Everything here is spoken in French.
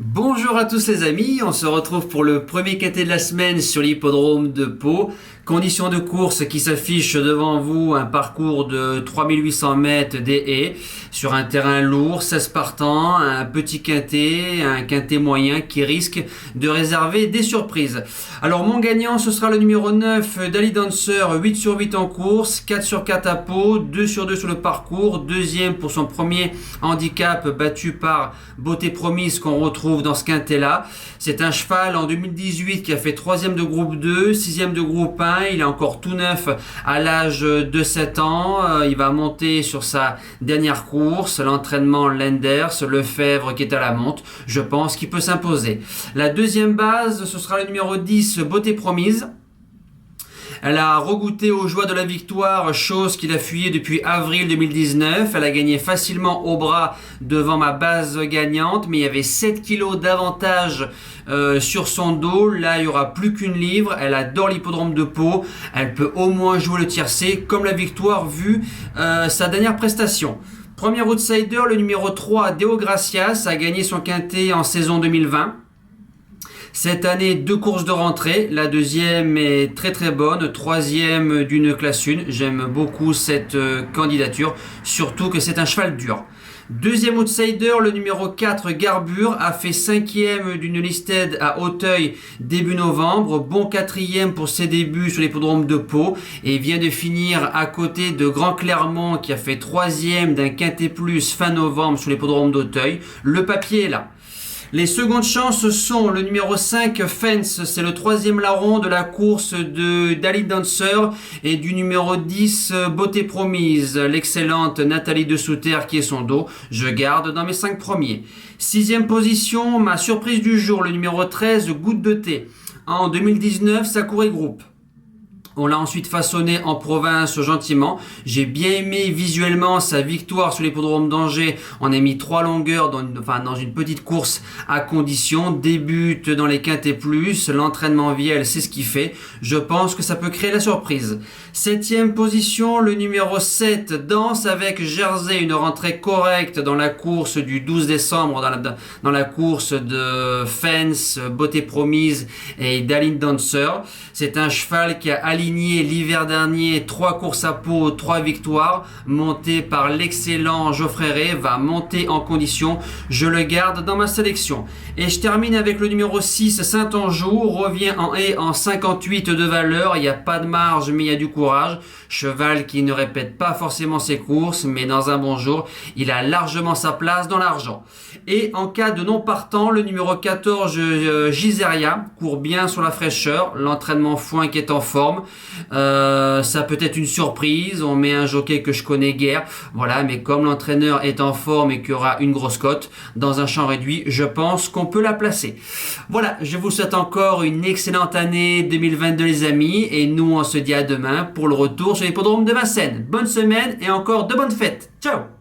Bonjour à tous les amis, on se retrouve pour le premier quintet de la semaine sur l'hippodrome de Pau. Conditions de course qui s'affichent devant vous, un parcours de 3800 mètres des haies sur un terrain lourd, 16 partants, un petit quintet, un quintet moyen qui risque de réserver des surprises. Alors mon gagnant ce sera le numéro 9, Dali Dancer, 8 sur 8 en course, 4 sur 4 à Pau, 2 sur 2 sur le parcours, deuxième pour son premier handicap battu par Beauté Promise qu'on retrouve dans ce quintet là. C'est un cheval en 2018 qui a fait 3e de groupe 2, 6e de groupe 1. Il est encore tout neuf à l'âge de 7 ans. Il va monter sur sa dernière course, l'entraînement Lenders, Lefebvre qui est à la monte. Je pense qu'il peut s'imposer. La deuxième base, ce sera le numéro 10, Beauté Promise. Elle a regoûté aux joies de la victoire, chose qu'il a fuyé depuis avril 2019. Elle a gagné facilement au bras devant ma base gagnante, mais il y avait 7 kilos d'avantage sur son dos. Là, il n'y aura plus qu'une livre. Elle adore l'hippodrome de Pau. Elle peut au moins jouer le tiercé, comme la victoire vu sa dernière prestation. Premier outsider, le numéro 3, Deo Gracias, a gagné son quintet en saison 2020. Cette année, 2 courses de rentrée. La deuxième est très très bonne. Troisième d'une classe 1. J'aime beaucoup cette candidature. Surtout que c'est un cheval dur. Deuxième outsider, le numéro 4, Garbure, a fait 5e d'une listed à Auteuil début novembre. Bon 4e pour ses débuts sur l'hippodrome de Pau. Et vient de finir à côté de Grand Clermont qui a fait 3e d'un quintet plus fin novembre sur l'hippodrome d'Auteuil. Le papier est là. Les secondes chances sont le numéro 5, Fence, c'est le 3e larron de la course de Dali Dancer et du numéro 10, Beauté Promise, l'excellente Nathalie de Souter qui est son dos. Je garde dans mes 5 premiers. 6e position, ma surprise du jour, le numéro 13, Goutte de thé. En 2019, ça courait groupe. On l'a ensuite façonné en province gentiment. J'ai bien aimé visuellement sa victoire sur l'hippodrome d'Angers. On a mis 3 longueurs dans une petite course à condition. Débute dans les quintets plus. L'entraînement Viel, c'est ce qu'il fait. Je pense que ça peut créer la surprise. 7e position, le numéro 7, Danse avec Jersey. Une rentrée correcte dans la course du 12 décembre, dans la course de Fence, Beauté Promise et Dali Dancer. C'est un cheval qui a aligné l'hiver dernier 3 courses à Pau, 3 victoires, monté par l'excellent Geoffrey Ray, va monter en condition. Je le garde dans ma sélection. Et je termine avec le numéro 6, Saint-Anjou, revient en haie en 58 de valeur. Il n'y a pas de marge, mais il y a du courage. Cheval qui ne répète pas forcément ses courses, mais dans un bon jour, il a largement sa place dans l'argent. Et en cas de non partant, le numéro 14, Giseria, court bien sur la fraîcheur. L'entraînement foin qui est en forme. Ça peut être une surprise. On met un jockey que je connais guère. Voilà, mais comme l'entraîneur est en forme et qu'il y aura une grosse cote dans un champ réduit, je pense qu'on peut la placer. Voilà, je vous souhaite encore une excellente année 2022 les amis. Et nous, on se dit à demain pour le retour sur l'hippodrome de Vincennes. Bonne semaine et encore de bonnes fêtes. Ciao!